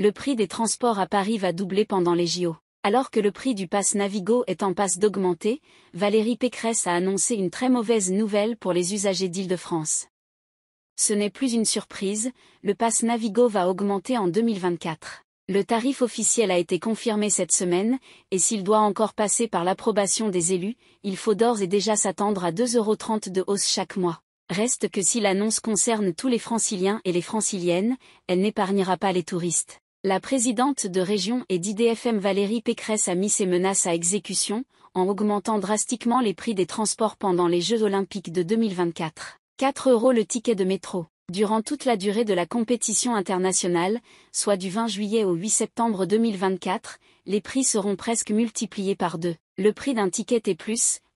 Le prix des transports à Paris va doubler pendant les JO. Alors que le prix du pass Navigo est en passe d'augmenter, Valérie Pécresse a annoncé une très mauvaise nouvelle pour les usagers d'Île-de-France. Ce n'est plus une surprise, le pass Navigo va augmenter en 2024. Le tarif officiel a été confirmé cette semaine, et s'il doit encore passer par l'approbation des élus, il faut d'ores et déjà s'attendre à 2,30 € de hausse chaque mois. Reste que si l'annonce concerne tous les franciliens et les franciliennes, elle n'épargnera pas les touristes. La présidente de région et d'IDFM Valérie Pécresse a mis ses menaces à exécution, en augmentant drastiquement les prix des transports pendant les Jeux Olympiques de 2024. 4 € le ticket de métro. Durant toute la durée de la compétition internationale, soit du 20 juillet au 8 septembre 2024, les prix seront presque multipliés par 2. Le prix d'un ticket T+,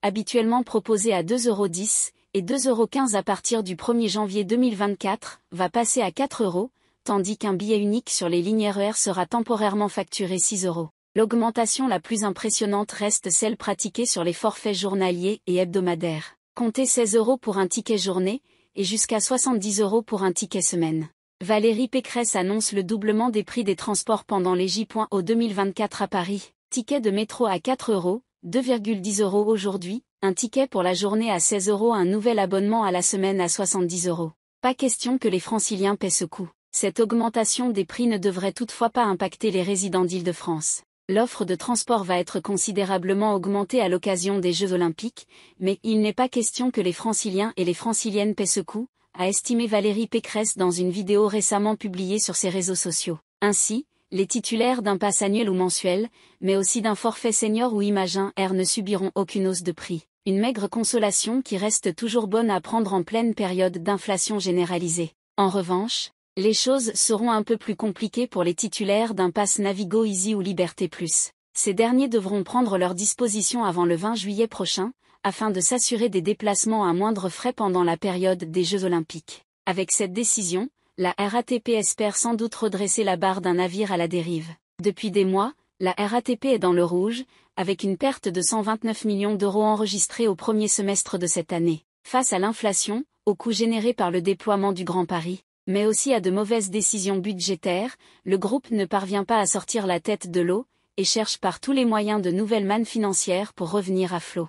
habituellement proposé à 2,10 € et 2,15 € à partir du 1er janvier 2024, va passer à 4 €, tandis qu'un billet unique sur les lignes RER sera temporairement facturé 6 €. L'augmentation la plus impressionnante reste celle pratiquée sur les forfaits journaliers et hebdomadaires. Comptez 16 € pour un ticket journée, et jusqu'à 70 € pour un ticket semaine. Valérie Pécresse annonce le doublement des prix des transports pendant les J.O 2024 à Paris. Ticket de métro à 4 €, 2,10 € aujourd'hui, un ticket pour la journée à 16 €, un nouvel abonnement à la semaine à 70 €. Pas question que les franciliens paient ce coût. Cette augmentation des prix ne devrait toutefois pas impacter les résidents d'Île-de-France. L'offre de transport va être considérablement augmentée à l'occasion des Jeux Olympiques, mais il n'est pas question que les franciliens et les franciliennes paient ce coût, a estimé Valérie Pécresse dans une vidéo récemment publiée sur ses réseaux sociaux. Ainsi, les titulaires d'un pass annuel ou mensuel, mais aussi d'un forfait senior ou Imagin Air ne subiront aucune hausse de prix. Une maigre consolation qui reste toujours bonne à prendre en pleine période d'inflation généralisée. En revanche, les choses seront un peu plus compliquées pour les titulaires d'un pass Navigo Easy ou Liberté Plus. Ces derniers devront prendre leurs dispositions avant le 20 juillet prochain, afin de s'assurer des déplacements à moindre frais pendant la période des Jeux Olympiques. Avec cette décision, la RATP espère sans doute redresser la barre d'un navire à la dérive. Depuis des mois, la RATP est dans le rouge, avec une perte de 129 millions d'euros enregistrée au premier semestre de cette année. Face à l'inflation, aux coûts générés par le déploiement du Grand Paris, mais aussi à de mauvaises décisions budgétaires, le groupe ne parvient pas à sortir la tête de l'eau, et cherche par tous les moyens de nouvelles mannes financières pour revenir à flot.